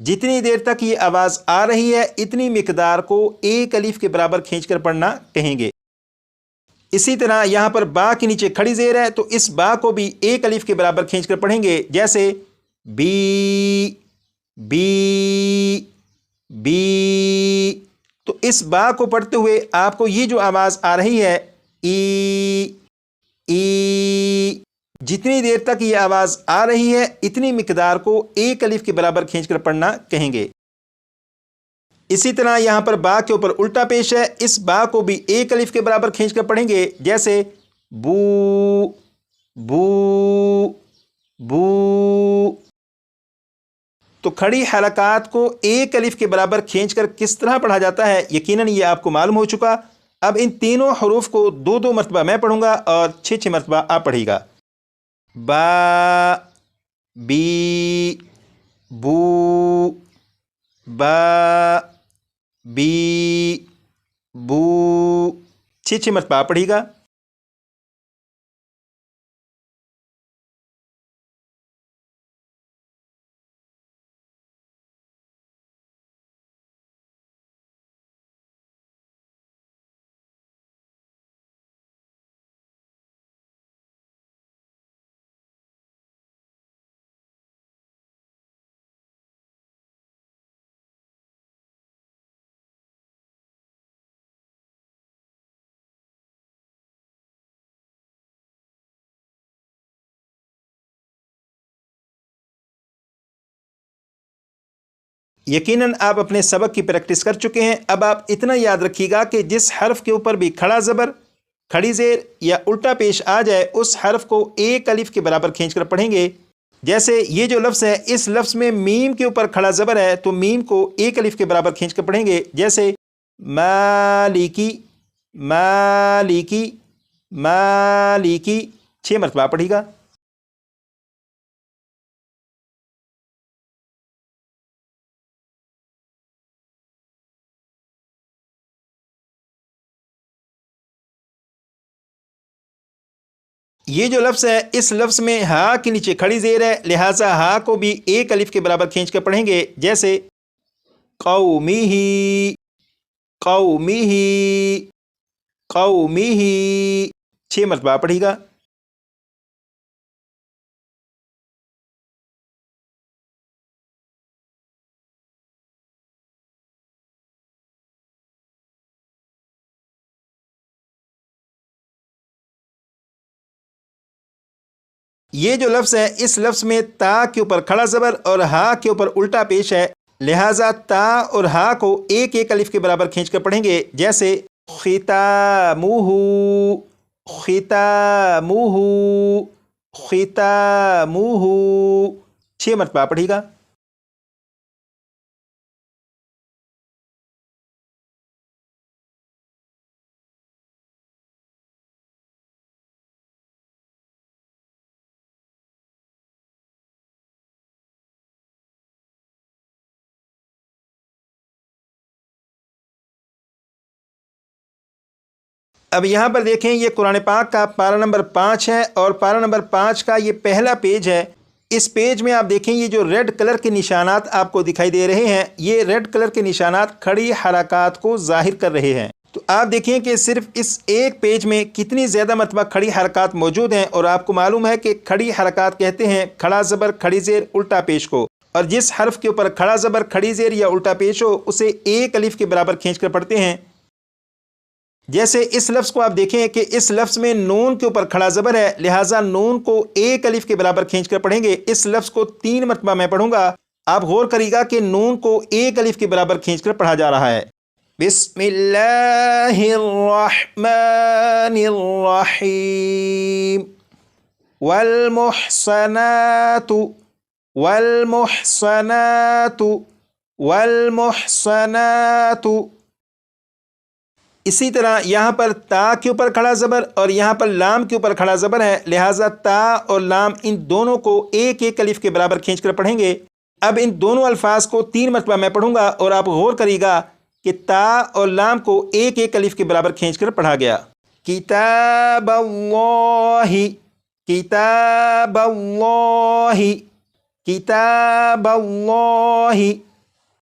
جتنی دیر تک یہ آواز آ رہی ہے اتنی مقدار کو ایک الف کے برابر کھینچ کر پڑھنا کہیں گے۔ اسی طرح یہاں پر با کے نیچے کھڑی زیر ہے تو اس با کو بھی ایک الف کے برابر کھینچ کر پڑھیں گے، جیسے بی بی بی۔ تو اس با کو پڑھتے ہوئے آپ کو یہ جو آواز آ رہی ہے ای ای، جتنی دیر تک یہ آواز آ رہی ہے اتنی مقدار کو ایک الف کے برابر کھینچ کر پڑھنا کہیں گے۔ اسی طرح یہاں پر با کے اوپر الٹا پیش ہے، اس با کو بھی ایک الف کے برابر کھینچ کر پڑھیں گے، جیسے بو بو بو۔ تو کھڑی حرکات کو ایک الف کے برابر کھینچ کر کس طرح پڑھا جاتا ہے یقیناً یہ آپ کو معلوم ہو چکا۔ اب ان تینوں حروف کو دو دو مرتبہ میں پڑھوں گا اور 6 مرتبہ آپ پڑھیے گا۔ با بی بو با بی بو، 6 مرتبہ آپ پڑھیے گا۔ یقیناً آپ اپنے سبق کی پریکٹس کر چکے ہیں۔ اب آپ اتنا یاد رکھیے گا کہ جس حرف کے اوپر بھی کھڑا زبر، کھڑی زیر یا الٹا پیش آ جائے اس حرف کو ایک الف کے برابر کھینچ کر پڑھیں گے۔ جیسے یہ جو لفظ ہے اس لفظ میں میم کے اوپر کھڑا زبر ہے تو میم کو ایک الف کے برابر کھینچ کر پڑھیں گے، جیسے مالکی مالکی مالکی، 6 مرتبہ پڑھیے گا۔ یہ جو لفظ ہے اس لفظ میں ہا کے نیچے کھڑی زیر ہے، لہٰذا ہا کو بھی ایک الف کے برابر کھینچ کر پڑھیں گے، جیسے قومیہ قومیہ قومیہ، 6 مرتبہ پڑھیے گا۔ یہ جو لفظ ہے اس لفظ میں تا کے اوپر کھڑا زبر اور ہا کے اوپر الٹا پیش ہے، لہٰذا تا اور ہا کو ایک ایک الف کے برابر کھینچ کر پڑھیں گے، جیسے ختامہ ختامہ ختامہ، 6 مرتبہ پڑھیے گا۔ اب یہاں پر دیکھیں یہ قرآن پاک کا پارہ نمبر 5 ہے اور پارہ نمبر 5 کا یہ پہلا پیج ہے۔ اس پیج میں آپ دیکھیں یہ جو ریڈ کلر کے نشانات آپ کو دکھائی دے رہے ہیں، یہ ریڈ کلر کے نشانات کھڑی حرکات کو ظاہر کر رہے ہیں۔ تو آپ دیکھیں کہ صرف اس ایک پیج میں کتنی زیادہ مرتبہ کھڑی حرکات موجود ہیں، اور آپ کو معلوم ہے کہ کھڑی حرکات کہتے ہیں کھڑا زبر کھڑی زیر الٹا پیش کو، اور جس حرف کے اوپر کھڑا زبر کھڑی زیر یا الٹا پیش ہو اسے ایک الف کے برابر کھینچ کر پڑھتے ہیں۔ جیسے اس لفظ کو آپ دیکھیں کہ اس لفظ میں نون کے اوپر کھڑا زبر ہے، لہٰذا نون کو ایک الف کے برابر کھینچ کر پڑھیں گے۔ اس لفظ کو 3 مرتبہ میں پڑھوں گا، آپ غور کریے گا کہ نون کو ایک الف کے برابر کھینچ کر پڑھا جا رہا ہے۔ بسم اللہ الرحمن الرحیم، والمحصنات والمحصنات والمحصنات۔ اسی طرح یہاں پر تا کے اوپر کھڑا زبر اور یہاں پر لام کے اوپر کھڑا زبر ہے، لہٰذا تا اور لام ان دونوں کو ایک ایک الف کے برابر کھینچ کر پڑھیں گے۔ اب ان دونوں الفاظ کو 3 مرتبہ میں پڑھوں گا اور آپ غور کریے گا کہ تا اور لام کو ایک ایک الف کے برابر کھینچ کر پڑھا گیا۔ کتاب اللہ کتاب اللہ کتاب اللہ،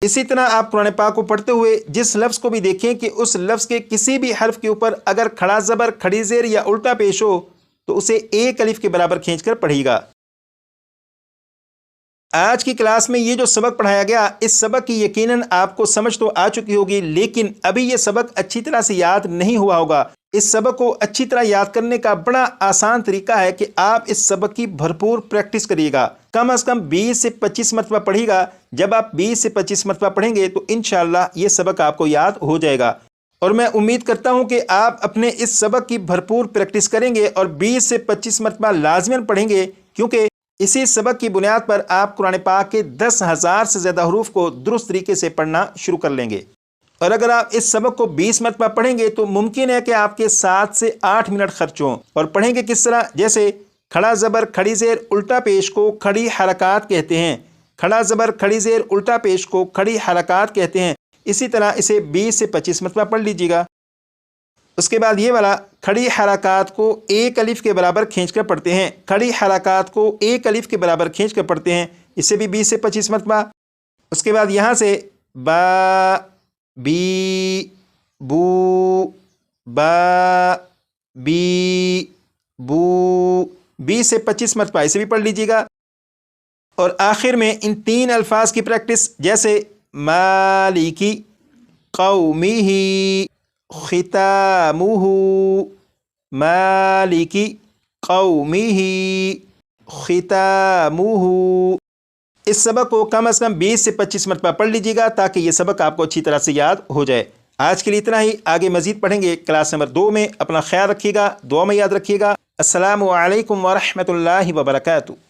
اسی طرح آپ قرآن پاک کو پڑھتے ہوئے جس لفظ کو بھی دیکھیں کہ اس لفظ کے کسی بھی حرف کے اوپر اگر کھڑا زبر، کھڑی زیر یا الٹا پیش ہو تو اسے ایک الف کے برابر کھینچ کر پڑھیے گا۔ آج کی کلاس میں یہ جو سبق پڑھایا گیا، اس سبق کی یقیناً آپ کو سمجھ تو آ چکی ہوگی، لیکن ابھی یہ سبق اچھی طرح سے یاد نہیں ہوا ہوگا۔ اس سبق کو اچھی طرح یاد کرنے کا بڑا آسان طریقہ ہے کہ آپ اس سبق کی بھرپور پریکٹس کریے گا، کم از کم 20 سے 25 مرتبہ پڑھیے گا۔ جب آپ 20 سے 25 مرتبہ پڑھیں گے تو انشاءاللہ یہ سبق آپ کو یاد ہو جائے گا، اور میں امید کرتا ہوں کہ آپ اپنے اس سبق کی بھرپور پریکٹس کریں گے اور 20 سے 25 مرتبہ لازماً پڑھیں گے، کیونکہ اسی سبق کی بنیاد پر آپ قرآن پاک کے 10,000 سے زیادہ حروف کو درست طریقے سے پڑھنا شروع کر لیں گے۔ اور اگر آپ اس سبق کو 20 مرتبہ پڑھیں گے تو ممکن ہے کہ آپ کے 7 سے 8 منٹ خرچ ہوں۔ اور پڑھیں گے کس طرح؟ جیسے کھڑا زبر، کھڑی زیر، الٹا پیش کو کھڑی حرکات کہتے ہیں۔ کھڑا زبر، کھڑی زیر، الٹا پیش کو کھڑی حرکات کہتے ہیں۔ اسی طرح اسے 20 سے 25 مرتبہ پڑھ لیجیے گا۔ اس کے بعد یہ والا کھڑی حرکات کو ایک الف کے برابر کھینچ کر پڑھتے ہیں۔ کھڑی حرکات کو ایک الف کے برابر کھینچ کر پڑھتے ہیں، اسے بھی 20 سے 25 مرتبہ۔ اس کے بعد یہاں سے با، بی، بو، با، بی، بو، 20 سے 25 مرتبہ اسے بھی پڑھ لیجیے گا۔ اور آخر میں ان 3 الفاظ کی پریکٹس، جیسے مالکی، قومہ، ختامہ، مالکی، قومہ، ختامہ، اس سبق کو کم از کم 20 سے 25 مرتبہ پڑھ لیجیے گا تاکہ یہ سبق آپ کو اچھی طرح سے یاد ہو جائے۔ آج کے لیے اتنا ہی، آگے مزید پڑھیں گے کلاس نمبر 2 میں۔ اپنا خیال رکھیے گا، دعا میں یاد رکھیے گا۔ السلام علیکم ورحمۃ اللہ وبرکاتہ۔